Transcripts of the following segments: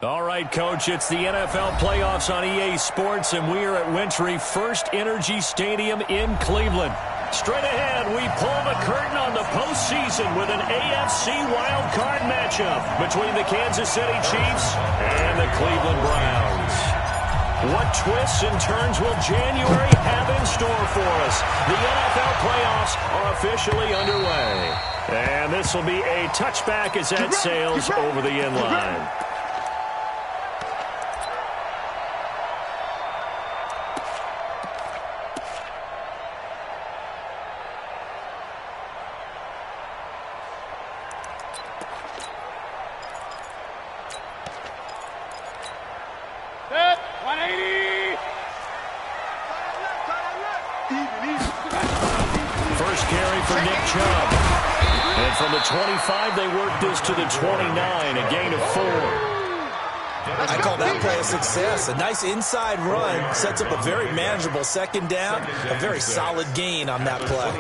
All right, Coach, it's the NFL playoffs on EA Sports, and we are at Wintry First Energy Stadium in Cleveland. Straight ahead, we pull the curtain on the postseason with an AFC Wildcard matchup between the Kansas City Chiefs and the Cleveland Browns. What twists and turns will January have in store for us? The NFL playoffs are officially underway. And this will be a touchback as that sails over the end line. First carry for Nick Chubb. And from the 25, they work this to the 29, a gain of 4. I call that play a success. A nice inside run sets up a very manageable second down. A very solid gain on that play.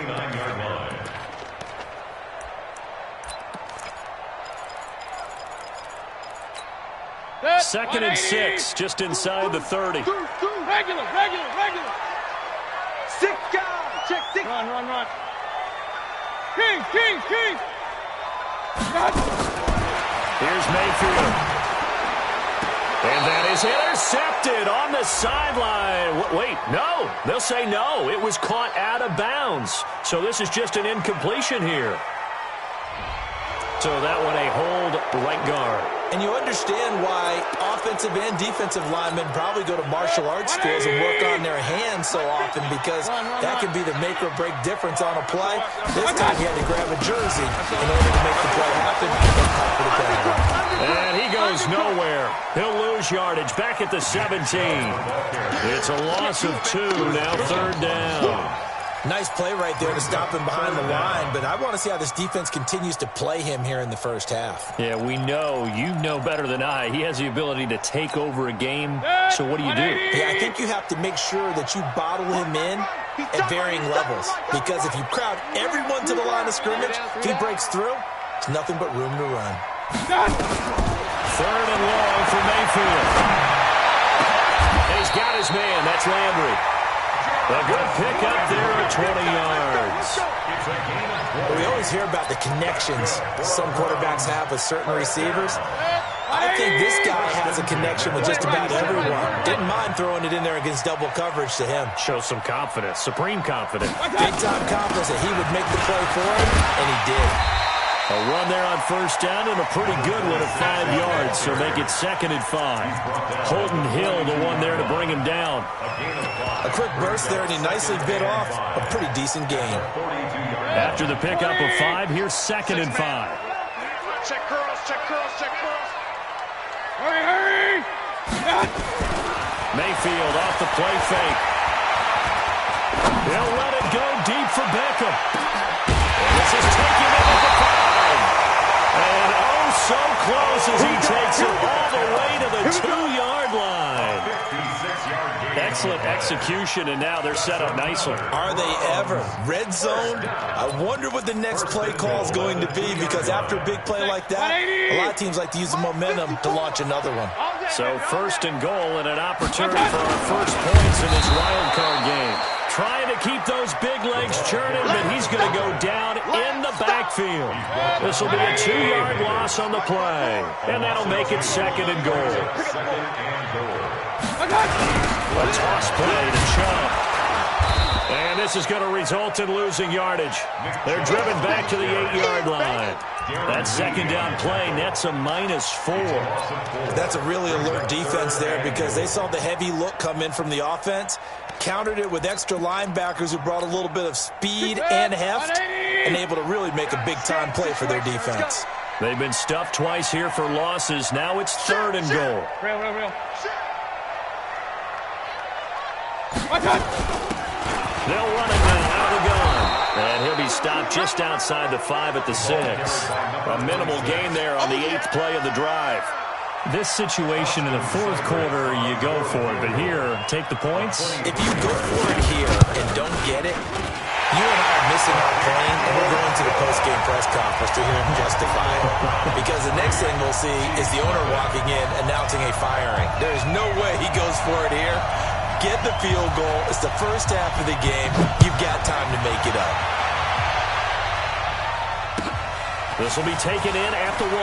Second and 6, just inside the 30. Regular. Six guys. Check six. Run. King. Here's Mayfield. And that is intercepted on the sideline. Wait, no. They'll say no. It was caught out of bounds. So this is just an incompletion here. So that one a hold right guard. And you understand why offensive and defensive linemen probably go to martial arts schools and work on their hands so often, because that can be the make or break difference on a play. This time he had to grab a jersey in order to make the play happen. And he goes nowhere. He'll lose yardage back at the 17. It's a loss of 2, now third down. Nice play right there to stop him behind the line, but I want to see how this defense continues to play him here in the first half. Yeah, we know. You know better than I. He has the ability to take over a game, so what do? Yeah, I think you have to make sure that you bottle him in at varying levels, because if you crowd everyone to the line of scrimmage, if he breaks through, it's nothing but room to run. Third and long for Mayfield. And he's got his man. That's Landry. A good pickup there at 20 yards. We always hear about the connections some quarterbacks have with certain receivers. I think this guy has a connection with just about everyone. Didn't mind throwing it in there against double coverage to him. Shows some confidence, supreme confidence. Big-time confidence that he would make the play for him, and he did. A run there on first down and a pretty good one at 5 yards, so make it 2nd and 5. Holden Hill, the one there to bring him down. A quick burst there, and he nicely bit off a pretty decent gain. After the pickup of 5, here's 2nd and 5. Check curls. Hurry. Mayfield off the play fake. They'll let it go deep for Beckham. And this is taken in at the 5. And oh, so close as he takes it all the way to the 2-yard line. Excellent execution, and now they're set up nicely. Are they ever? Red zone? I wonder what the next play call is going to be, because after a big play like that, a lot of teams like to use the momentum to launch another one. So first and goal, and an opportunity for our first points in this wild card game. Trying to keep those big legs churning, but he's going to go down in the backfield. This will be a 2-yard loss on the play, and that'll make it 2nd and goal. A toss play to Chubb. And this is going to result in losing yardage. They're driven back to the 8-yard line. That second down play nets a -4. That's a really alert defense there, because they saw the heavy look come in from the offense, countered it with extra linebackers who brought a little bit of speed and heft, and able to really make a big-time play for their defense. They've been stuffed twice here for losses. Now it's 3rd and goal. Real. They'll run it now out of the gun. And he'll be stopped just outside the 5 at the 6. A minimal gain there on the 8th play of the drive. This situation in the 4th quarter, you go for it. But here, take the points. If you go for it here and don't get it, You and I are missing our plane, and we're going to the post-game press conference to hear him justify it. Because the next thing we'll see is the owner walking in, announcing a firing. There is no way he goes for it here. Get the field goal. It's the first half of the game. You've got time to make it up. This will be taken in at the 1.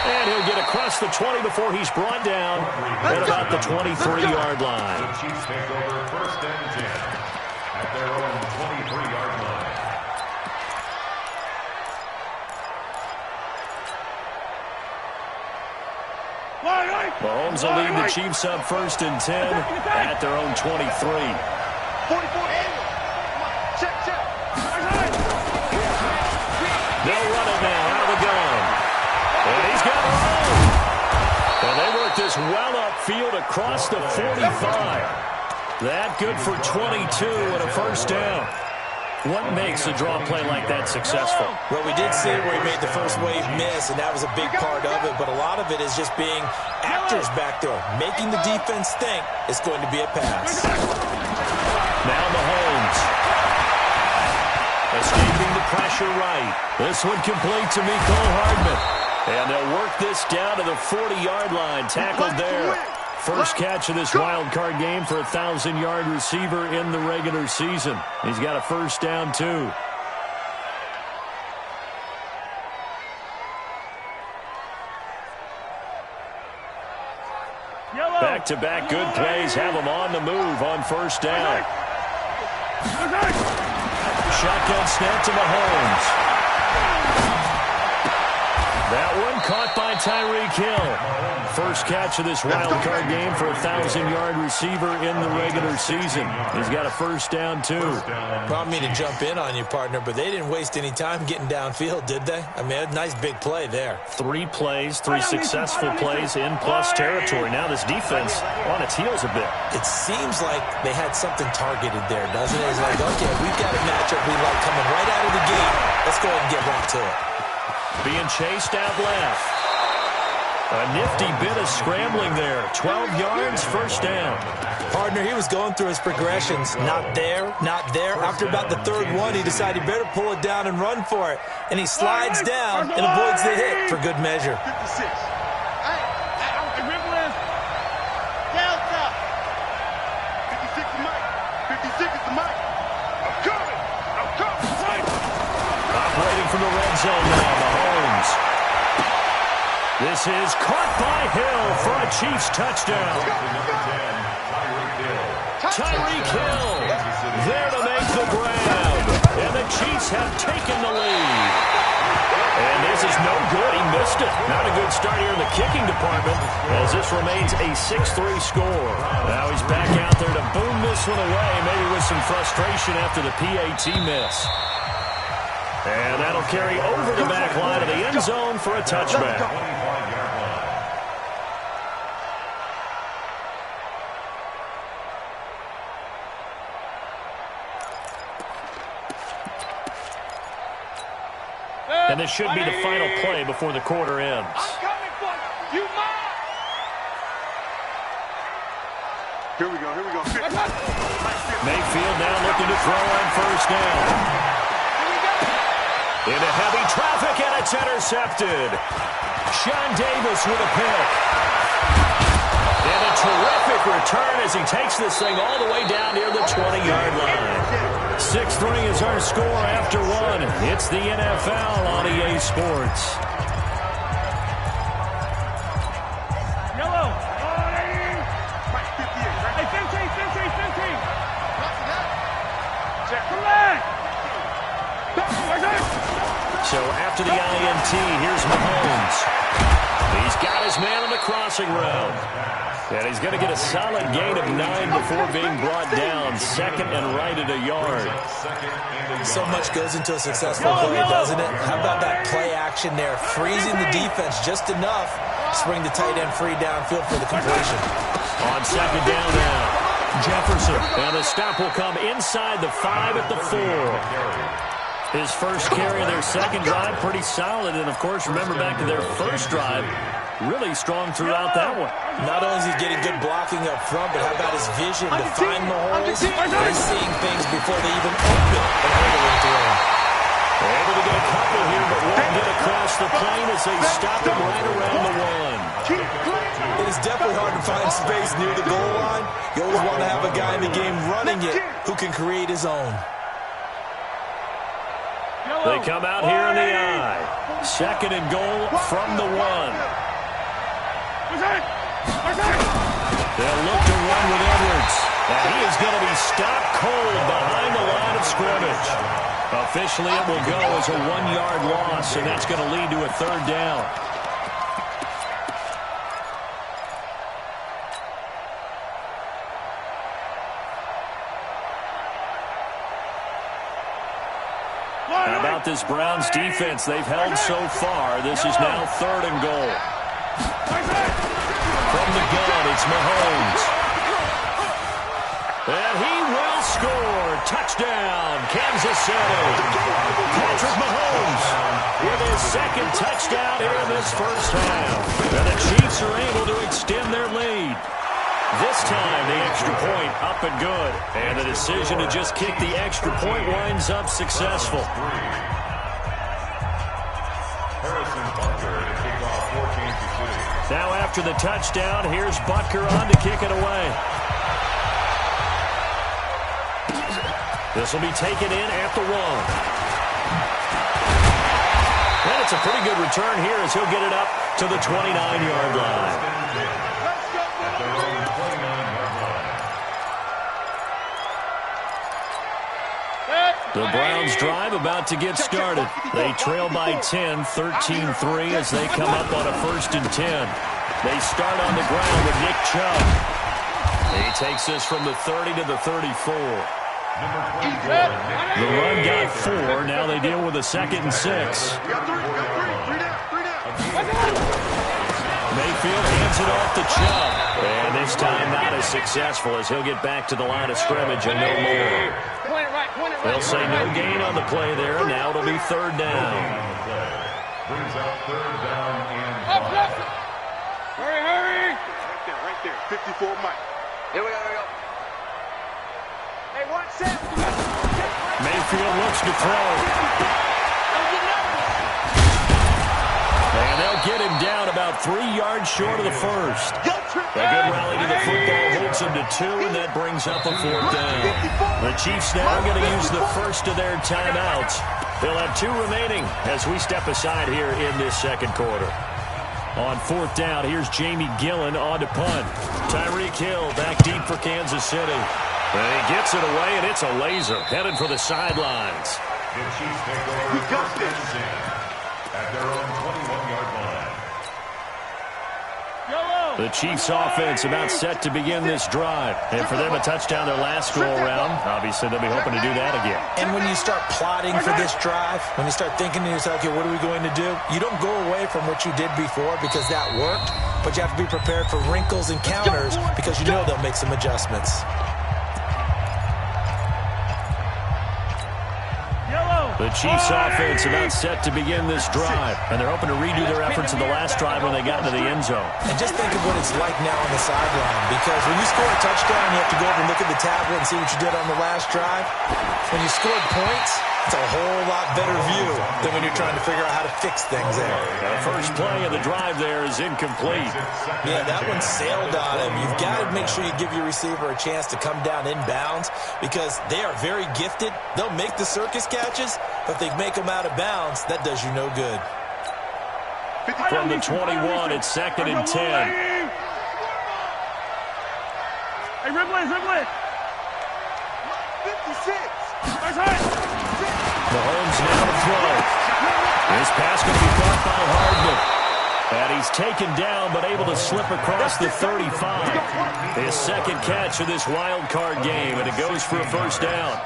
And he'll get across the 20 before he's brought down at about the 23-yard line. The Chiefs take over 1st and 10 at their own 23-yard line. Mahomes will lead the Chiefs up 1st and 10 at their own 23. 44. Check. They'll run it now out of the gun. And he's got room. And they work this well upfield across the 45. That good for 22 and a 1st down. What makes a draw play like that successful? Well, we did see where he made the first wave miss, and that was a big part of it. But a lot of it is just being actors back there, making the defense think it's going to be a pass. Now Mahomes. Escaping the pressure right. This one complete to Mecole Hardman. And they'll work this down to the 40-yard line. Tackled there. First catch of this wild card game for a 1,000-yard receiver in the regular season. He's got a 1st down, too. Back-to-back good plays have him on the move on 1st down. Shotgun snap to Mahomes. That one caught by Tyreek Hill. First catch of this wild card game for a 1,000-yard receiver in the regular season. He's got a 1st down, too. Don't mean to jump in on you, partner, but they didn't waste any time getting downfield, did they? I mean, a nice big play there. 3 plays, 3 successful plays in plus territory. Now this defense on its heels a bit. It seems like they had something targeted there, doesn't it? It's like, okay, we've got a matchup we like coming right out of the gate. Let's go ahead and get right to it. Being chased out left. A nifty bit of scrambling there. 12 yards, 1st down. Partner, he was going through his progressions. Not there, not there. After about the 3rd one, he decided he better pull it down and run for it. And he slides down and avoids the hit for good measure. 56. Operating from the red zone now, Mahomes. This is caught by Hill for a Chiefs touchdown. Tyreek Hill there to make the grab. And the Chiefs have taken the lead. And this is no good. He missed it. Not a good start here in the kicking department as this remains a 6-3 score. Now he's back out there to boom this one away, maybe with some frustration after the PAT miss. And that'll carry over the back line of the end zone for a touchback. And this should be the final play before the quarter ends. I'm coming for you. You mine. Here we go. Mayfield now looking to throw on 1st down. Into heavy traffic, and it's intercepted. Sean Davis with a pick. And a terrific return as he takes this thing all the way down near the 20-yard line. 6-3 is our score after 1. It's the NFL on EA Sports. Yellow. Mike 58. Hey, 15. Check. Come back. So after the INT, here's Mahomes. He's got his man on the crossing route. And he's going to get a solid gain of 9 before being brought down. 2nd and right at a yard. So much goes into a successful play, doesn't it? How about that play action there? Freezing the defense just enough to bring the tight end free downfield for the completion. On 2nd down now, Jefferson. And the stop will come inside the 5 at the 4. His first carry of their 2nd drive, pretty solid. And, of course, remember back to their 1st drive, Really strong throughout that one. Not only is he getting good blocking up front, but how about his vision to find the holes? He's seeing things before they even open and handling through him. Able to get a couple here, but won't get across the plane as they stop him right around the one. It is definitely hard to find space near the goal line. You always want to have a guy in the game running it who can create his own. They come out here in the eye. 2nd and goal from the one. They'll look to run with Edwards. And he is going to be stopped cold behind the line of scrimmage. Officially, it will go as a 1-yard loss, and that's going to lead to a 3rd down. How about this Browns defense? They've held so far. This is now 3rd and goal. From the gun, it's Mahomes. And he will score. Touchdown, Kansas City. Patrick Mahomes with his 2nd touchdown here in this first half. And the Chiefs are able to extend their lead. This time, the extra point up and good. And the decision to just kick the extra point winds up successful. Now after the touchdown, here's Butker on to kick it away. This will be taken in at the 1. And it's a pretty good return here as he'll get it up to the 29-yard line. The Browns drive about to get started. They trail by 10, 13-3 as they come up on a 1st and 10. They start on the ground with Nick Chubb. He takes this from the 30 to the 34. The run got 4. Now they deal with a 2nd and 6. Mayfield hands it off to Chubb. And this time not as successful as he'll get back to the line of scrimmage and no more. They'll say no gain on the play there. Now it'll be 3rd down. Brings up 3rd down and 5. Hurry! Right there. 54 Mike. Here we go. Hey, watch that. Mayfield looks to throw. And they'll get him down about 3 yards short of the 1st. A good rally to the football holds him to 2, and that brings up a 4th down. The Chiefs now going to use the first of their timeouts. They'll have 2 remaining as we step aside here in this 2nd quarter. On 4th down, here's Jamie Gillen on to punt. Tyreek Hill back deep for Kansas City. And he gets it away, and it's a laser headed for the sidelines. The Chiefs take over 1st and 10 at their own 21-yard line. The Chiefs offense about set to begin this drive. And for them, a touchdown their last go-around. Obviously, they'll be hoping to do that again. And when you start plotting for this drive, when you start thinking to yourself, okay, what are we going to do? You don't go away from what you did before because that worked, but you have to be prepared for wrinkles and counters because you know they'll make some adjustments. The Chiefs offense about set to begin this drive, and they're hoping to redo their efforts in the last drive when they got into the end zone. And just think of what it's like now on the sideline, because when you score a touchdown, you have to go over and look at the tablet and see what you did on the last drive. When you scored points, it's a whole lot better view than when you're trying to figure out how to fix things there. The first play of the drive there is incomplete. Yeah, that one sailed on him. You've got to make sure you give your receiver a chance to come down inbounds because they are very gifted. They'll make the circus catches, but if they make them out of bounds, that does you no good. From the 21, it's 2nd and 10. Hey, Ridley. 56. Mahomes now to throw. This pass going to be caught by Hardman. And he's taken down but able to slip across the 35. His 2nd catch of this wild card game, and it goes for a 1st down.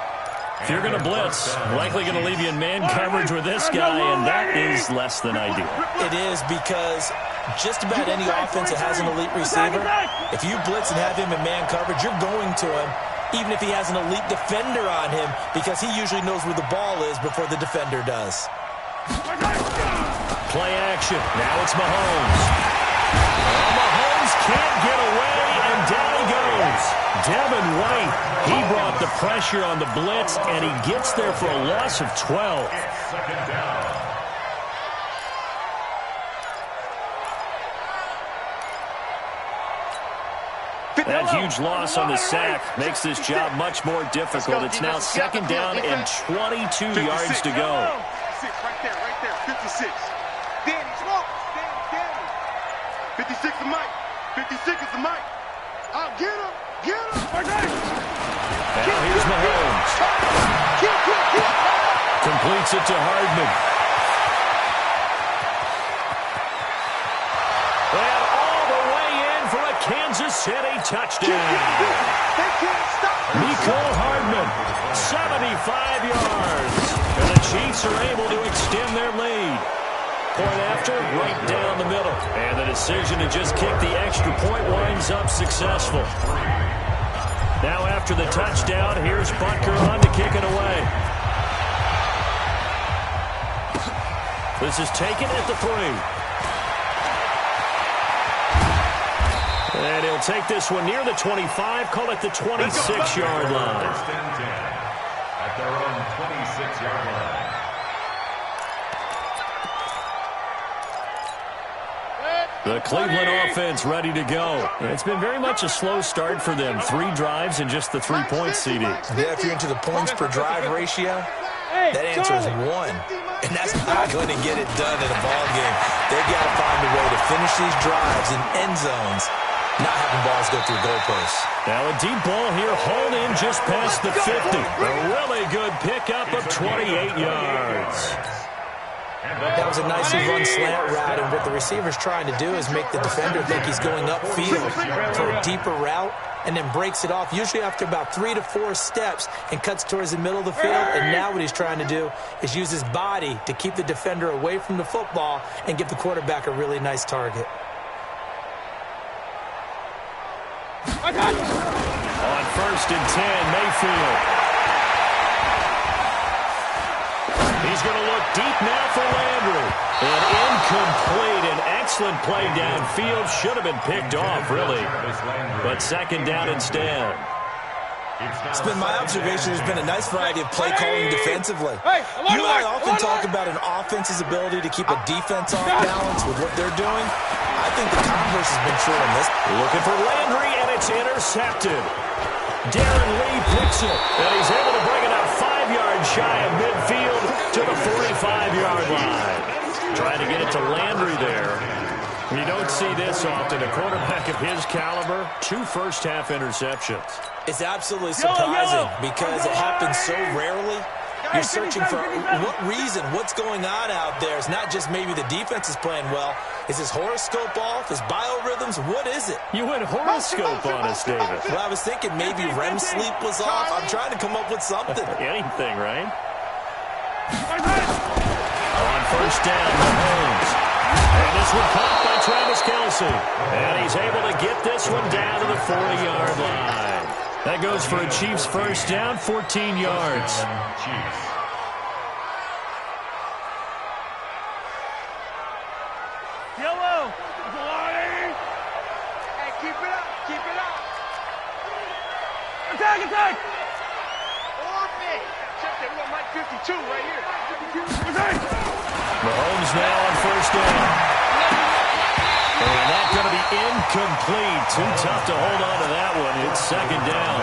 If you're going to blitz, likely going to leave you in man coverage with this guy, and that is less than ideal. It is because just about any offense that has an elite receiver, if you blitz and have him in man coverage, you're going to him, even if he has an elite defender on him, because he usually knows where the ball is before the defender does. Play action. Now it's Mahomes. Mahomes can't get away, and down he goes. Devin White, he brought the pressure on the blitz, and he gets there for a loss of 12. Second down. That huge loss on the sack makes this job much more difficult. It's now second down and 22 yards to go. Right there, 56. Danny, smoke. Danny. 56 is Mike. 56 is the Mike. I'll get him. Now here's Mahomes. Completes it to Hardman. And all the way in for a Kansas City touchdown. Mecole Hardman, 75 yards. And the Chiefs are able to extend their lead. Point after, right down the middle. And the decision to just kick the extra point winds up successful. Now after the touchdown, here's Butker on to kick it away. This is taken at the 3. And he'll take this one near the 25, call it the 26-yard line. First and 10 at their own 26-yard line. The Cleveland offense ready to go. It's been very much a slow start for them. 3 drives and just the 3-point CD. Yeah, if you're into the points per drive ratio, that answer is 1. And that's not going to get it done in a ball game. They've got to find a way to finish these drives in end zones, not having balls go through goalposts. Now a deep ball here, hauled in just past the 50. A really good pickup of 28 yards. That was a nicely run slant route, and what the receiver's trying to do is make the defender think he's going upfield for a deeper route, and then breaks it off, usually after about 3 to 4 steps, and cuts towards the middle of the field. And now what he's trying to do is use his body to keep the defender away from the football and give the quarterback a really nice target. On first and 10, Mayfield. He's going to look deep now for Landry. And incomplete. An excellent play downfield. Should have been picked off, really. But second down instead. It's been my observation there's been a nice variety of play calling defensively. You and I often talk about an offense's ability to keep a defense off balance with what they're doing. I think the converse has been true on this. Looking for Landry, and it's intercepted. Darren Lee picks it, and he's able to bring it out 5 yards shy of midfield to the 45-yard line. Trying to get it to Landry there. You don't see this often. A quarterback of his caliber, 2 first-half interceptions. It's absolutely surprising because it happens so rarely. You're searching for what reason, what's going on out there. It's not just maybe the defense is playing well. Is his horoscope off? His biorhythms? What is it? You went horoscope on us, David. Well, I was thinking maybe REM sleep was off. I'm trying to come up with something. Anything, right? On first down, Mahomes. And this one caught by Travis Kelce. And he's able to get this one down to the 40-yard line. That goes for a Chiefs first down, 14 yards. Chiefs. Yellow. Hey, keep it up. Keep it up. Attack, attack. Or me. Check that. We got Mike 52 right here. 52. Mahomes now on first down. And that's going to be incomplete. Too tough to hold on to that one. It's second down.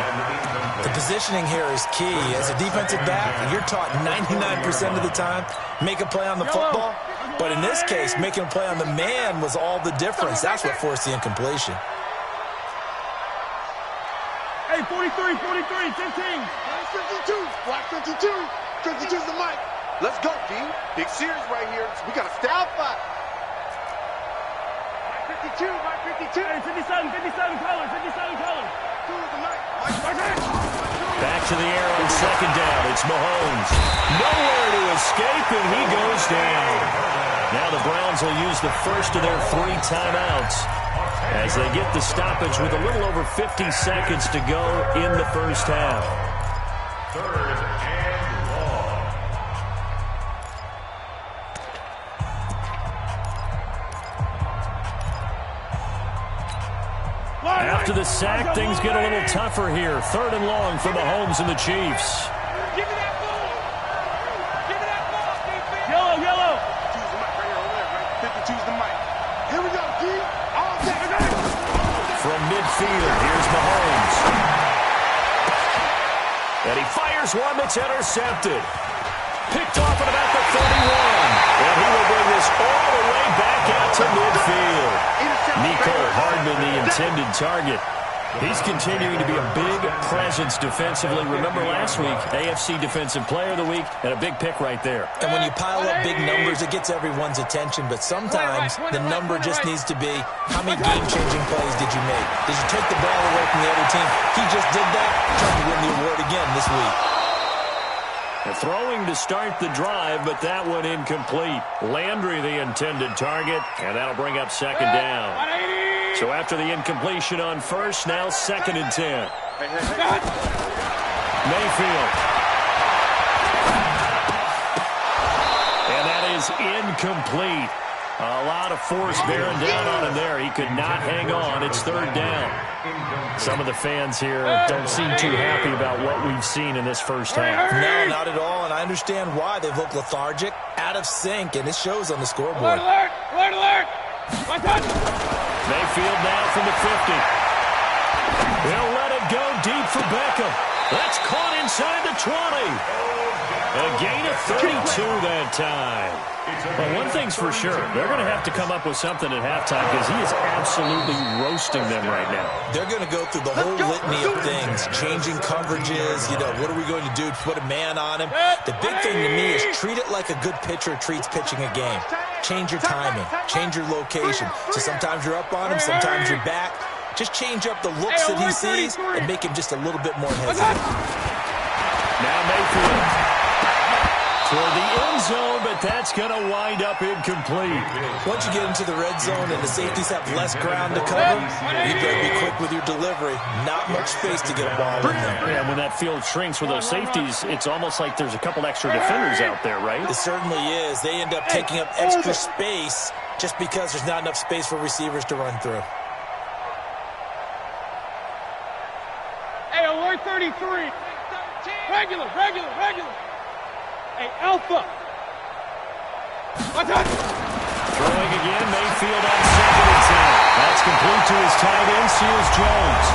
The positioning here is key. As a defensive back, you're taught 99% of the time, make a play on the football. But in this case, making a play on the man was all the difference. That's what forced the incompletion. Hey, 43, 43, 15. 52. Black 52. 52's the mic. Let's go, D. Big series right here. We got to stay out fight. 52, Mike 52. Hey, 57 colors, 57 colors. Back to the air on second down. It's Mahomes. Nowhere to escape, and he goes down. Now the Browns will use the first of their 3 timeouts as they get the stoppage with a little over 50 seconds to go in the first half. Third and long. After the sack, things get a little tougher here. 3rd and long for Mahomes and the Chiefs. Give me that ball. Give me that ball, defense. Yellow. Choose the mic right here, over there, right? 50, choose the mic. Here we go, D. All day. From midfield, here's Mahomes. And he fires one that's intercepted. Picked off at about the 31. And he will bring this all the way back out to midfield. Nico Hardman, the intended target. He's continuing to be a big presence defensively. Remember last week, AFC Defensive Player of the Week, and a big pick right there. And when you pile up big numbers, it gets everyone's attention. But sometimes the number just needs to be, how many game-changing plays did you make? Did you take the ball away from the other team? He just did that, trying to win the award again this week. Throwing to start the drive, but that one incomplete. Landry, the intended target, and that'll bring up 2nd down. So after the incompletion on 1st, now 2nd and 10. Mayfield. And that is incomplete. A lot of force bearing down on him there. He could not hang on. It's 3rd down. Some of the fans here don't seem too happy about what we've seen in this first half. No, not at all, and I understand why. They've looked lethargic, out of sync, and it shows on the scoreboard. Alert! Mayfield now from the 50. They'll let it go deep for Beckham. That's caught inside the 20. A gain of 32 that time. Well, one thing's for sure. They're going to have to come up with something at halftime because he is absolutely roasting them right now. They're going to go through the whole litany of things, changing coverages, what are we going to do to put a man on him? The big thing to me is treat it like a good pitcher treats pitching a game. Change your timing, change your location. So sometimes you're up on him, sometimes you're back. Just change up the looks that he sees and make him just a little bit more hesitant. Now Mayfield. Toward the end zone, but that's going to wind up incomplete. Once you get into the red zone and the safeties have less ground to cover, you better be quick with your delivery. Not much space to get a ball in there. Yeah, when that field shrinks with those safeties, it's almost like there's a couple extra defenders out there, right? It certainly is. They end up taking up extra space just because there's not enough space for receivers to run through. Hey, alert 33. Regular. Hey, Alpha. Throwing again, Mayfield on 2nd and 10. That's complete to his tight end, Seals Jones.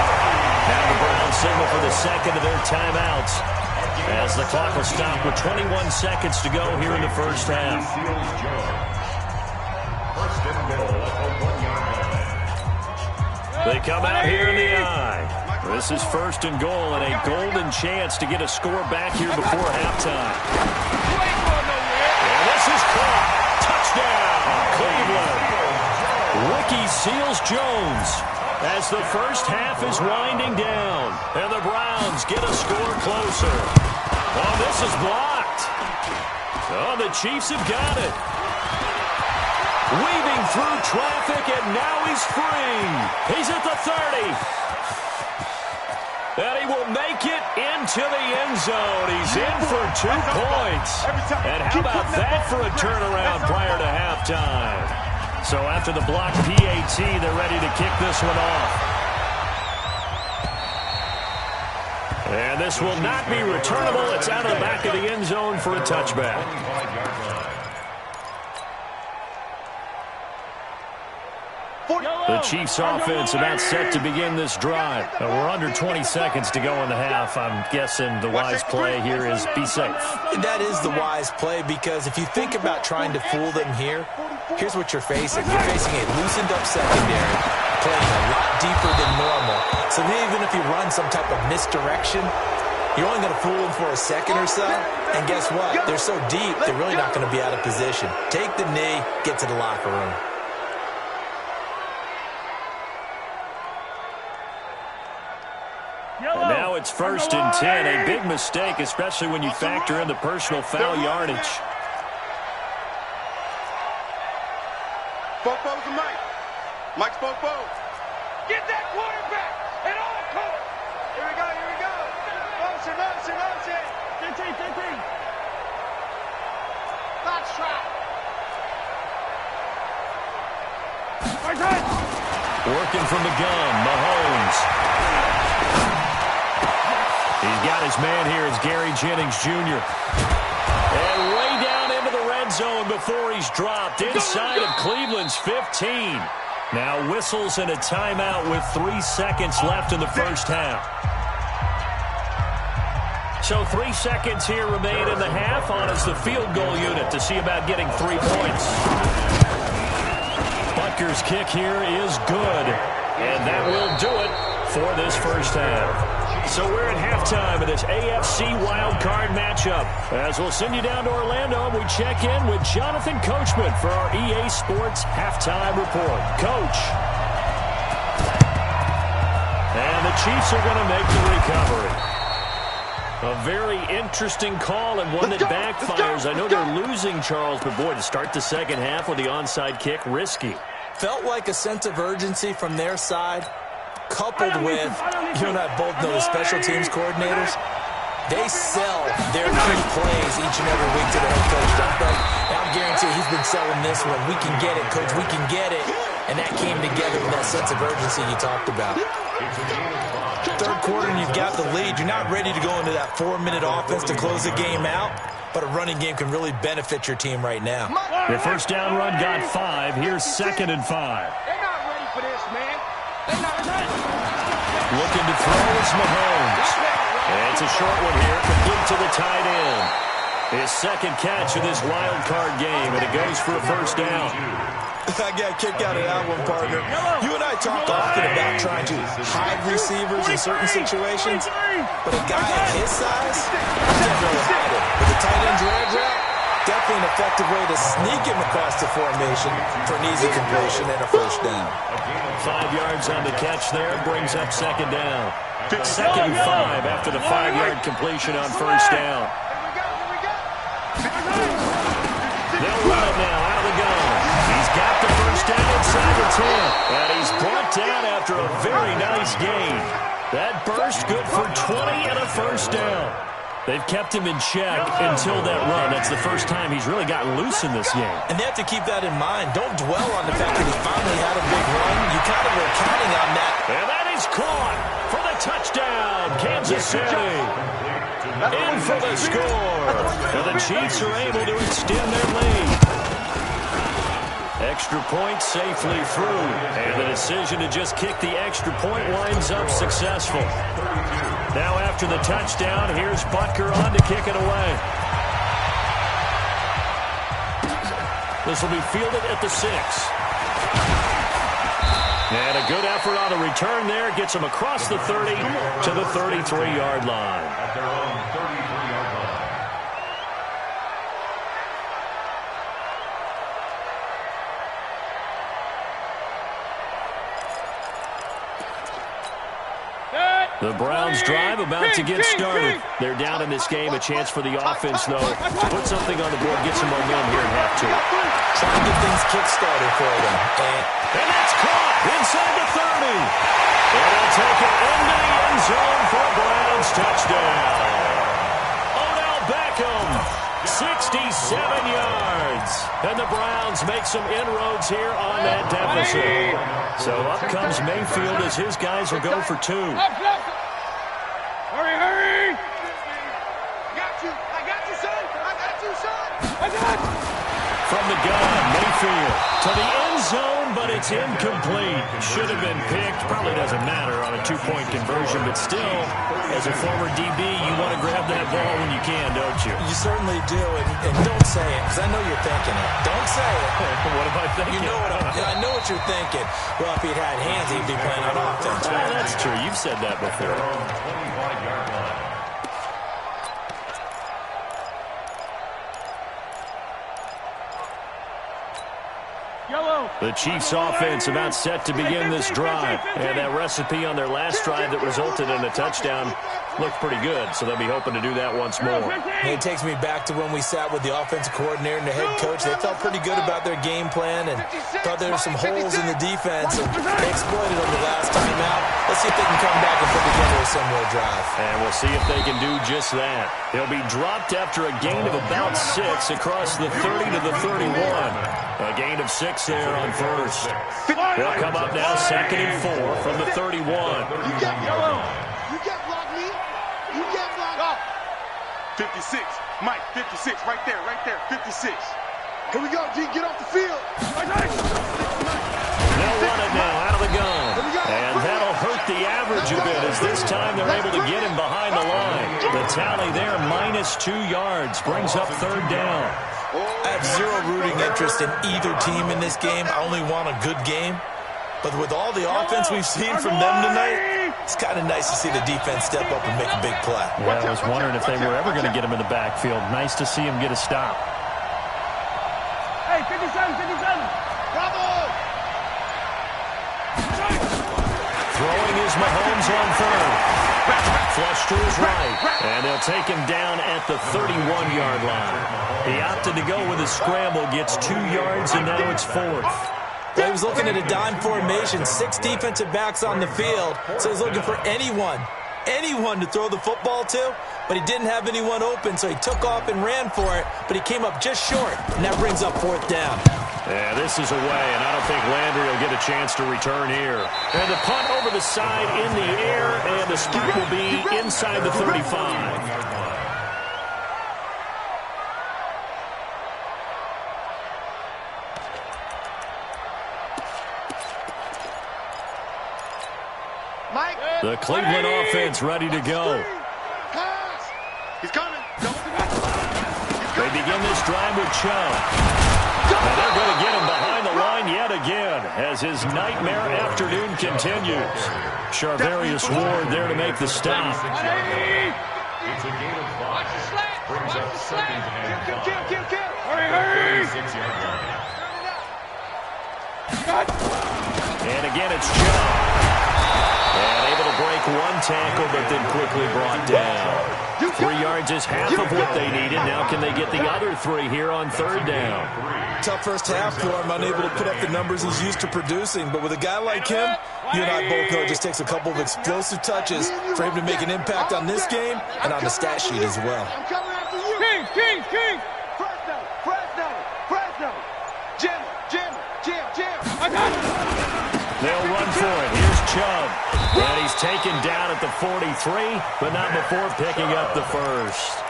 Now the Browns signal for the 2nd of their timeouts as the clock will stop with 21 seconds to go here in the first half. They come out here in the eye. This is 1st and goal and a golden chance to get a score back here before halftime. And this is caught. Touchdown, Cleveland. Rookie Seals Jones as the first half is winding down. And the Browns get a score closer. Oh, this is blocked. Oh, the Chiefs have got it. Weaving through traffic, and now he's free. He's at the 30. And he will make it into the end zone. He's in for 2 points. And how about that for a turnaround prior to halftime? So after the block PAT, they're ready to kick this one off. And this will not be returnable. It's out of the back of the end zone for a touchback. The Chiefs offense about set to begin this drive. We're under 20 seconds to go in the half. I'm guessing the wise play here is be safe. That is the wise play because if you think about trying to fool them here, here's what you're facing. You're facing a loosened up secondary, playing a lot deeper than normal. So even if you run some type of misdirection, you're only going to fool them for a second or so. And guess what? They're so deep, they're really not going to be out of position. Take the knee, get to the locker room. And now it's 1st and 10. A big mistake, especially when you factor in the personal foul yardage. Bobo's the mic. Mike's Bobo. Get that quarterback at all costs. Here we go. Motion. DT. Last try. Working from the gun, Mahomes. Jones. He's got his man here. It's Gary Jennings Jr. And way down into the red zone before he's dropped inside of Cleveland's 15. Now whistles and a timeout with 3 seconds left in the first half. So 3 seconds here remain in the half on as the field goal unit to see about getting 3 points. Butker's kick here is good. And that will do it for this first half. So we're at halftime of this AFC Wildcard matchup. As we'll send you down to Orlando, we check in with Jonathan Coachman for our EA Sports Halftime Report. Coach. And the Chiefs are going to make the recovery. A very interesting call and one that backfires. I know they're losing, Charles, but boy, to start the second half with the onside kick, risky. Felt like a sense of urgency from their side, coupled with, you and I both know the special teams coordinators, they sell their key plays each and every week to the head coach, don't they? And I'll guarantee he's been selling this one. We can get it, coach, we can get it. And that came together with that sense of urgency you talked about. Third quarter and you've got the lead. You're not ready to go into that 4-minute offense to close the game out, but a running game can really benefit your team right now. The first down run got 5. Here's 2nd and 5. They're not ready for this, man. They're not ready. Looking to throw is Mahomes. And it's a short one here, complete to the tight end. His second catch of this wild card game, and it goes for a first down. I got a kick out of that one, partner. You and I talk often about trying to hide receivers in certain situations, but a guy at his size can't really hide it. With the tight end drag route, definitely an effective way to sneak him across the formation for an easy completion and a first down. 5 yards on the catch there, brings up second down. 2nd and 5 after the 5-yard completion on first down. They'll run it now out of the gun. He's got the first down inside the 10. And he's brought down after a very nice gain. That burst good for 20 and a first down. They've kept him in check until that run. That's the first time he's really gotten loose in this game. And they have to keep that in mind. Don't dwell on the fact that he finally had a big run. You kind of were counting on that. And that is caught for the touchdown, Kansas City. In for the score. And the Chiefs are able to extend their lead. Extra point safely through. And the decision to just kick the extra point winds up successful. Now after the touchdown, here's Butker on to kick it away. This will be fielded at the 6. And a good effort on the return there. Gets him across the 30 to the 33-yard line. At their own 33-yard line. The Browns drive about to get started. They're down in this game. A chance for the offense, though, to put something on the board, get some momentum here in half 2. Try to get things kick-started for them. And that's caught inside the 30. And they'll take it into the end zone for a Browns touchdown. Odell Beckham, 67 yards. And the Browns make some inroads here on that deficit. So up comes Mayfield as his guys will go for 2. Hurry, hurry! I got you, son! I got you, son! I got you! From the gun, Mayfield to the end zone, but it's incomplete. Should have been picked. Probably doesn't matter on a 2-point conversion, but still, as a former DB, you want to grab that ball when you can, don't you? You certainly do, and don't say it, because I know you're thinking it. Don't say it. What am I thinking? You know I know what you're thinking. Well, if he'd had hands, he'd be playing on offense. Well, that's true. You've said that before. 25-yard line. The Chiefs offense about set to begin this drive. And that recipe on their last drive that resulted in a touchdown looked pretty good, so they'll be hoping to do that once more. It takes me back to when we sat with the offensive coordinator and the head coach. They felt pretty good about their game plan and thought there were some holes in the defense, and they exploited them the last time out. Let's see if they can come back and put together a similar drive. And we'll see if they can do just that. They'll be dropped after a gain of about 6 across the 30 to the 31. A gain of 6 there on first. They'll come up now 2nd and 4 from the 31. You can't block me. You can't block up. 56. Mike, 56. Right there. 56. Here we go, G. Get off the field. They'll run it now out of the gun. And that'll hurt the average a bit as this time they're able to get him behind the line. The tally there, -2 yards, brings up 3rd down. I have zero rooting interest in either team in this game. I only want a good game. But with all the offense we've seen from them tonight, it's kind of nice to see the defense step up and make a big play. Yeah, I was wondering if they were ever going to get him in the backfield. Nice to see him get a stop. Hey, 57. Bravo! Throwing is Mahomes on 3rd. Flush to his right. And they'll take him down at the 31-yard line. He opted to go with a scramble, gets 2 yards, and now it's 4th. Well, he was looking at a dime formation, 6 defensive backs on the field, so he's looking for anyone to throw the football to, but he didn't have anyone open, so he took off and ran for it, but he came up just short, and that brings up 4th down. Yeah, this is away, and I don't think Landry will get a chance to return here. And the punt over the side in the air, and the spot will be inside the 35. The Cleveland offense ready to go. He's coming. They begin this drive with Chubb. And they're going to get him behind the line yet again as his nightmare afternoon continues. Charvarius Ward there to make the stop. It's a gain of 5. Brings up 2nd and 5. Hurry! 36-yard line. And again it's Chubb. And able to break 1 tackle, but then quickly brought down. 3 yards is half of what they needed. Now can they get the other 3 here on 3rd down? Tough first half for him, unable to put up the numbers he's used to producing. But with a guy like him, you and I both know it just takes a couple of explosive touches for him to make an impact on this game and on the stat sheet as well. I'm coming after you. King. Fresno. Jam. I got it. They'll run for it. Here's Chubb. And he's taken down at the 43, but not before picking up the first.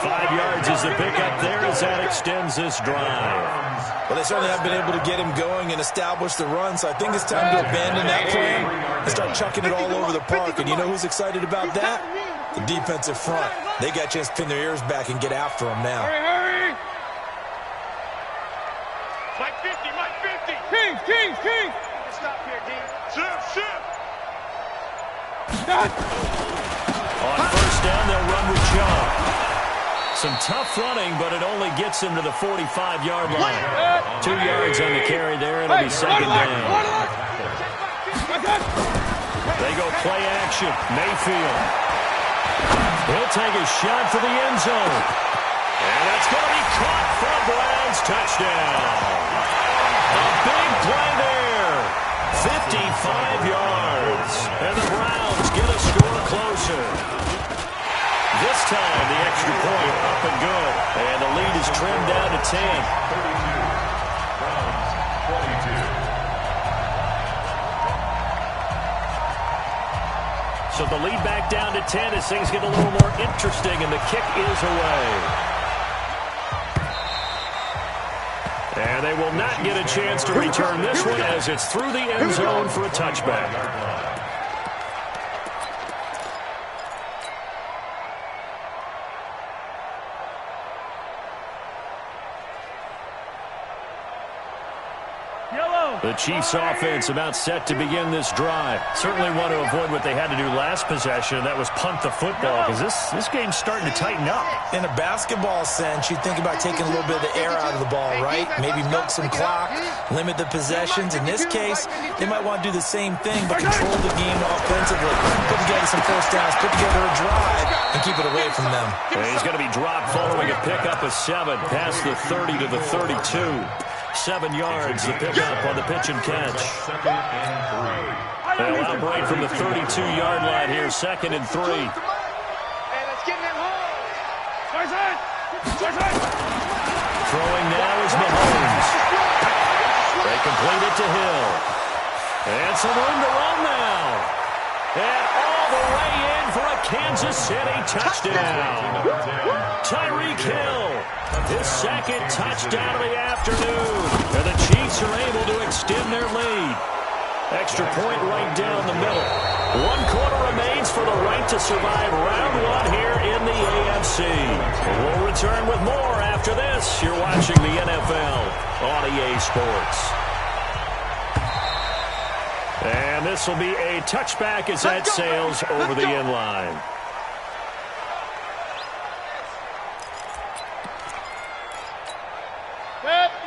5 yards is the pickup there as that extends this drive. Well, they certainly have been able to get him going and establish the run, so I think it's time to abandon that plan and start chucking it all over the park. And you know who's excited about that? The defensive front. They got a chance to pin their ears back and get after him now. Hurry! Mike 50. King! Stop here, Dean. Shift! On first down, they'll run with Chubb. Some tough running, but it only gets him to the 45-yard line. 2 yards on the carry there. It'll be 2nd down. They go play action. Mayfield. He'll take a shot for the end zone. And that's going to be caught for a Browns touchdown. A big play there. 55 yards. And the Browns get a score closer. This time, the extra point up and good. And the lead is trimmed down to 10. 32. So the lead back down to 10 as things get a little more interesting, and the kick is away. And they will not get a chance to return this one as it's through the end zone for a touchback. The Chiefs offense about set to begin this drive. Certainly want to avoid what they had to do last possession, and that was punt the football, because this game's starting to tighten up. In a basketball sense, you'd think about taking a little bit of the air out of the ball, right? Maybe milk some clock, limit the possessions. In this case, they might want to do the same thing, but control the game offensively. Put together some first downs, put together a drive, and keep it away from them. And he's going to be dropped following a pickup of 7 past the 30 to the 32. 7 yards, the pickup on the pitch and catch. They'll outbreak from the 32-yard line here, 2nd and 3. Hey, let's get them home. Throwing now is Mahomes. They complete it to Hill. And some room to run now. And all the way in for a Kansas City touchdown. Tyreek Hill, his second touchdown of the afternoon. And the Chiefs are able to extend their lead. Extra point right down the middle. 1 quarter remains for the right to survive round 1 here in the AFC. We'll return with more after this. You're watching the NFL on EA Sports. And this will be a touchback as that sails over the end line.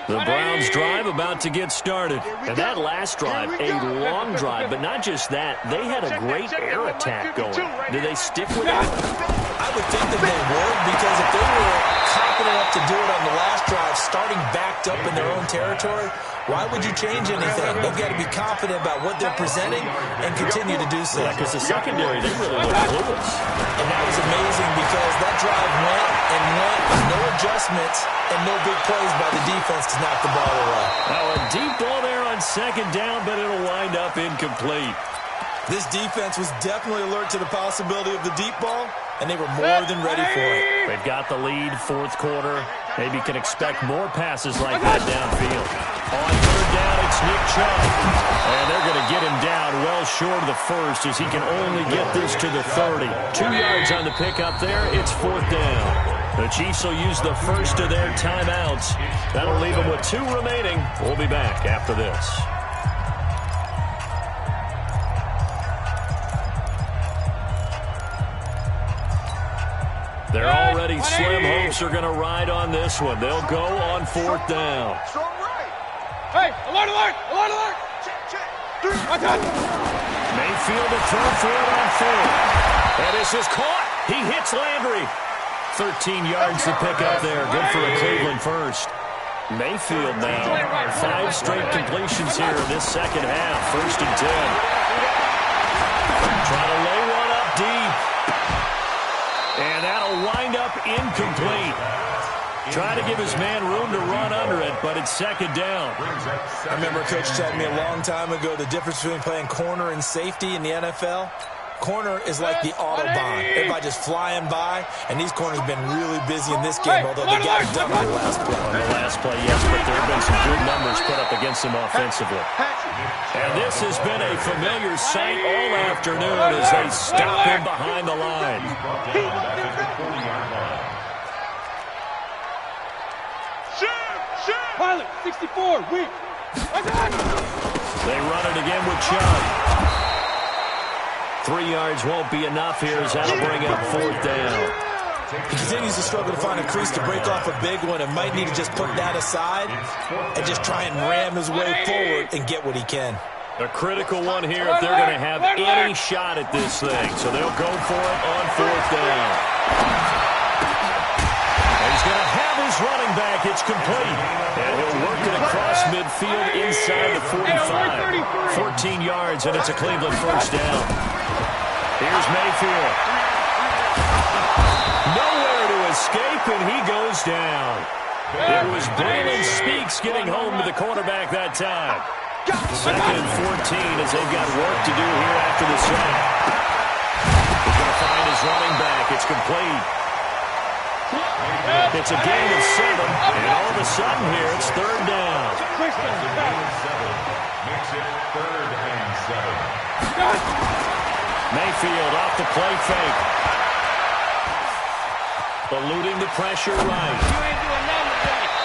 The Browns drive about to get started. And that last drive, a long drive, but not just that. They had a great air attack going. Do they stick with it? I would think that they would, because if they were confident enough to do it on the last drive, starting backed up in their own territory, why would you change anything? They've got to be confident about what they're presenting and continue to do so. Yeah, because the secondary, they really look clueless. And that was amazing because that drive went and went with no adjustments and no big plays by the defense to knock the ball away. Now a deep ball there on second down, but it'll wind up incomplete. This defense was definitely alert to the possibility of the deep ball, and they were more than ready for it. They've got the lead, 4th quarter. Maybe can expect more passes like that downfield. On 3rd down, it's Nick Chubb. And they're going to get him down well short of the first as he can only get this to the 30. 2 yards on the pickup there. It's 4th down. The Chiefs will use the first of their timeouts. That'll leave them with 2 remaining. We'll be back after this. They're already slim hopes are going to ride on this one. They'll go on 4th down. Hey, alert, alert, alert, alert. Mayfield to throw for it on 4th. And this is caught. He hits Landry. 13 yards to pick up there. Good for a Cleveland first. Mayfield now. 5 straight completions here in this second half. 1st and 10. Trying to lay one up deep. And that'll wind up incomplete. Trying to give his man room to run under it, but it's 2nd down. I remember Coach telling me a long time ago the difference between playing corner and safety in the NFL. Corner is like the Autobahn. Everybody just flying by, and these corners have been really busy in this game, although they got it done on the last play. On the last play, yes, but there have been some good numbers put up against them offensively. And this has been a familiar sight all afternoon as they stop him behind the line. Pilot, 64, weak. They run it again with Chubb. 3 yards won't be enough here as that'll bring up 4th down. He continues to struggle to find a crease to break off a big one and might need to just put that aside and just try and ram his way forward and get what he can. A critical one here if they're going to have any shot at this thing. So they'll go for it on 4th down. And he's going to have his running back. It's complete. And he'll work it across midfield inside the 45. 14 yards, and it's a Cleveland 1st down. Here's Mayfield. Nowhere to escape, and he goes down. It was Braylon Speaks getting home to the quarterback that time. 2nd and 14 as they've got work to do here after the sack. He's going to find his running back. It's complete. It's a gain of 7, and all of a sudden here it's 3rd down. Makes it 3rd and 7. Mayfield off the play fake. Eluding the pressure right.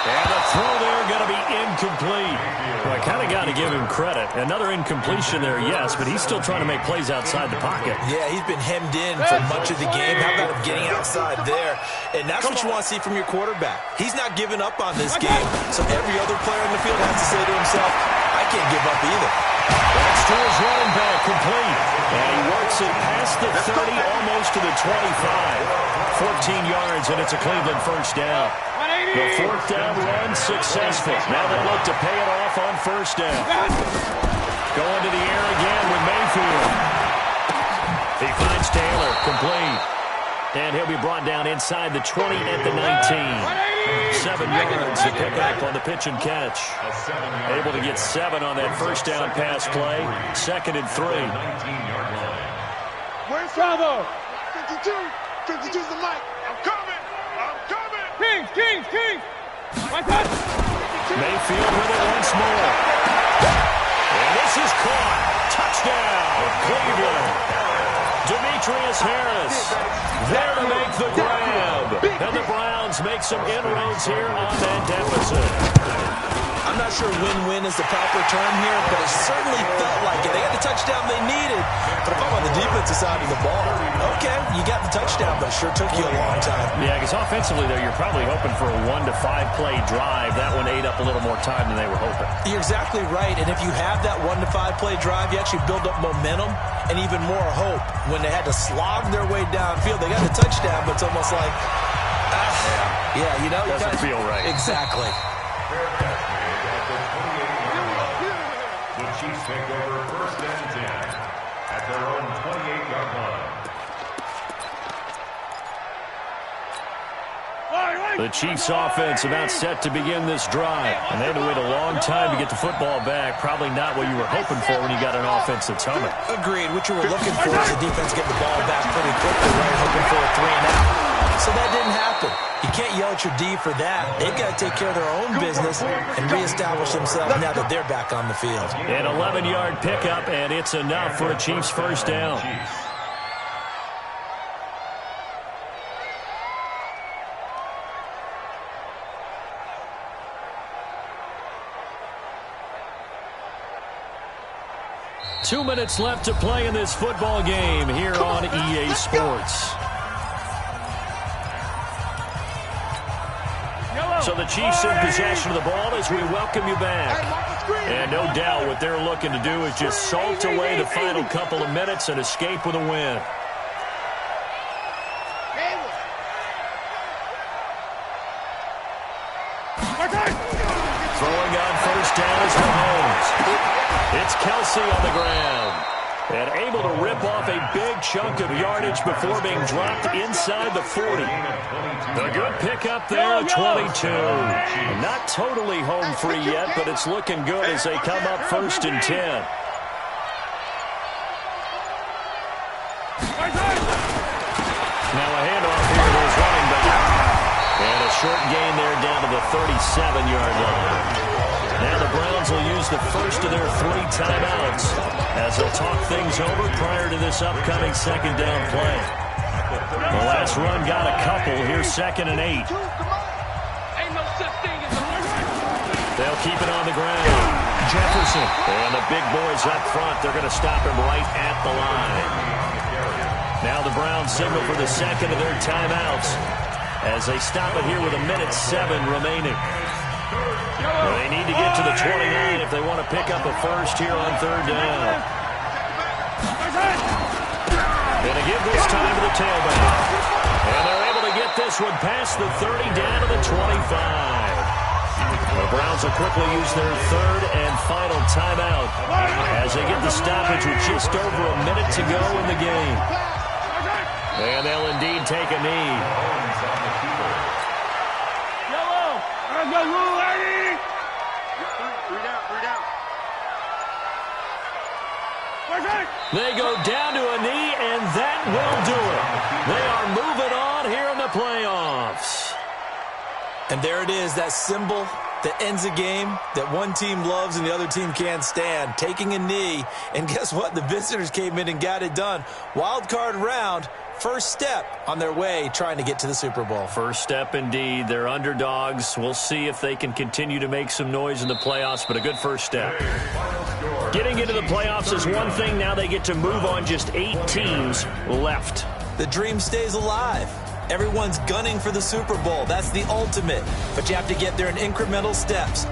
And the throw there going to be incomplete. Well, I kind of got to give him credit. Another incompletion there, yes, but he's still trying to make plays outside the pocket. Yeah, he's been hemmed in for much of the game. How about him getting outside there? And that's what you want to see from your quarterback. He's not giving up on this game, so every other player in the field has to say to himself, I can't give up either. That's to his running back, complete. And he works it past the 30, almost to the 25. 14 yards, and it's a Cleveland 1st down. The 4th down run successful. Now they look to pay it off on 1st down. Going to the air again with Mayfield. He finds Taylor, complete. And he'll be brought down inside the 20 at the 19. 7 yards to pick up on the pitch and catch. Able to get 7 on that first down pass play. 2nd and 3. Where's Bravo? 52. 52's the mic. I'm coming. I'm coming. Kings. Mayfield with it once more. And this is caught. Touchdown, Cleveland. Demetrius Harris there to make the grab. And the Browns make some inroads here on that deficit. I'm not sure win-win is the proper term here, but it certainly felt like it. They got the touchdown they needed. But if I'm on the defensive side of the ball, okay, you got the touchdown, but it sure took you a long time. Yeah, because offensively, though, you're probably hoping for a 1 to 5 play drive. That one ate up a little more time than they were hoping. You're exactly right, and if you have that 1 to 5 play drive, you actually build up momentum and even more hope. When they had to slog their way downfield, they got the touchdown, but it's almost like, Doesn't feel right. Exactly. The Chiefs take over 1st and 10 at their own 28-yard line. The Chiefs offense about set to begin this drive. And they had to wait a long time to get the football back. Probably not what you were hoping for when you got an offense that's humming. Agreed. What you were looking for is the defense getting the ball back pretty quickly, right? Hoping for a 3 and out. So that didn't happen. You can't yell at your D for that. They've got to take care of their own business and reestablish themselves now that they're back on the field. An 11-yard pickup, and it's enough for a Chiefs first down. Two minutes left to play in this football game here on EA Sports. So the Chiefs in possession of the ball as we welcome you back. And no doubt what they're looking to do is just salt away the final couple of minutes and escape with a win. Throwing on first down is Mahomes. It's Kelsey on the ground. And able to rip off a big chunk of yardage before being dropped inside the 40. A good pickup there at 22. Not totally home free yet, but it's looking good as they come up 1st and 10. Now a handoff here to his running back. And a short gain there down to the 37-yard line. Now the Browns will use the first of their 3 timeouts as they'll talk things over prior to this upcoming 2nd down play. The last run got a couple. Here's 2nd and 8. They'll keep it on the ground. Jefferson. And the big boys up front. They're going to stop him right at the line. Now the Browns signal for the 2nd of their timeouts as they stop it here with 1:07 remaining. They need to get to the 29 if they want to pick up a first here on 3rd down. Going to give this time to the tailback. And they're able to get this one past the 30 down to the 25. The Browns will quickly use their 3rd and final timeout as they get the stoppage with just over a minute to go in the game. And they'll indeed take a knee. They go down to a knee, and that will do it. They are moving on here in the playoffs. And there it is, that symbol that ends a game that one team loves and the other team can't stand. Taking a knee, and guess what? The visitors came in and got it done. Wild card round, first step on their way trying to get to the Super Bowl. First step indeed. They're underdogs. We'll see if they can continue to make some noise in the playoffs, but a good first step. Getting into the playoffs is one thing. Now they get to move on. Just 8 teams left. The dream stays alive. Everyone's gunning for the Super Bowl. That's the ultimate. But you have to get there in incremental steps.